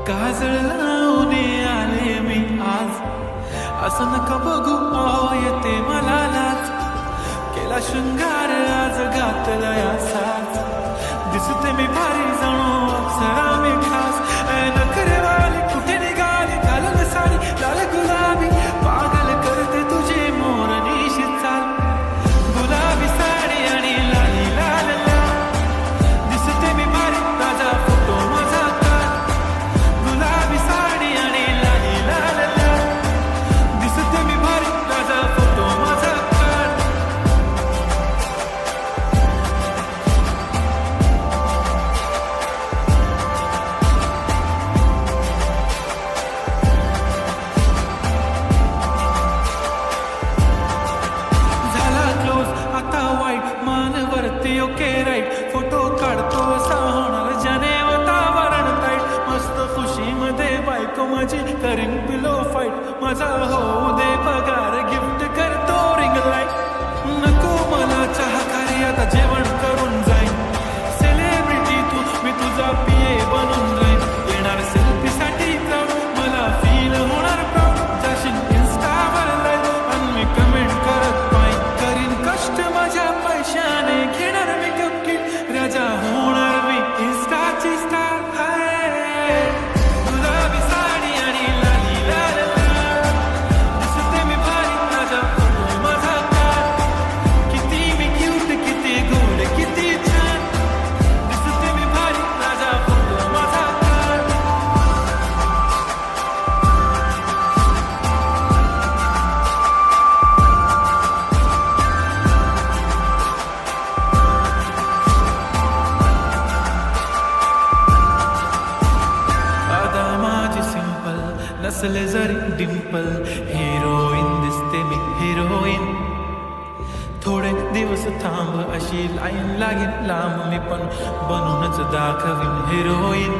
काजळ लावून आले मी आज, असं नका बघू येते मला लाज. केला शृंगार आज घातला साज, दिसते मी भारी जणू अप्सरा मी खास. नखरेवाली कुठे निघाली घालून साडी लाल गुलाबी, पागल करते तुझे मोरनीशी चाल. गुलाबी साडी आणि लाली लाल लाल, दिसते मी भारी ताजा फोटो माझा काढ. गुलाबी साडी आणि लाली लाल लाल, दिसते मी भारी ताजा फोटो माझा काढ. झाला क्लोज आता वाईट, मानवरती ओके राईट. फोटो काढतो असा होणार ज्याने वातावरण ताईट. मस्त खुशीमध्ये बायको माझी करीन पिलो फाईट. माझा होऊ दे पगार, गिफ्ट करतो रिंग लाईट. नको मला चहाकारी, आता जेवण करून जाईन. सेलिब्रिटी तू, मी तुझा पिये बनून जाईन. येणार सेल्फी साठी क्राऊड, मला फील होणार प्राऊड. जाशील इन्स्टावर लाईव्ह आणि मी कमेंट करत पाहिन. करीन कष्ट माझ्या पैशाने, घेणार मेकअप किट. राजा होणार मी इन्स्टाची स्टार. गुलाबी साडी आणि लाली लाल लाल, दिसते मी भारी ताजा फोटो माझा काढ. किती मी क्यूट, किती गोड, किती छान, दिसते मी भारी ताजा फोटो माझा काढ. आता माझी सिंपल नसले जरी डिंपल, हिरोईन दिसते मी हिरोईन. थोडे दिवस थांब अशी लाईन लागेल लांब, मी पण बनूनच दाखवीन हिरोईन.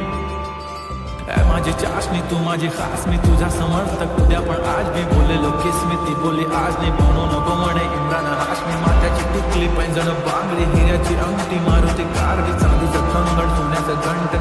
माझी चाशनी तू माझी खास, मी तुझा समर्थक उद्या पण आज मी बोलेलो किस मी. ती बोली आज नाही बनवून नको म्हणे इम्रान हाशमी. माथ्याची टुकली पैंजण बांगडी, हिऱ्याची अंगठी, मारुती कारवी, चांदीचं कंगड, सोन्याचं घंट.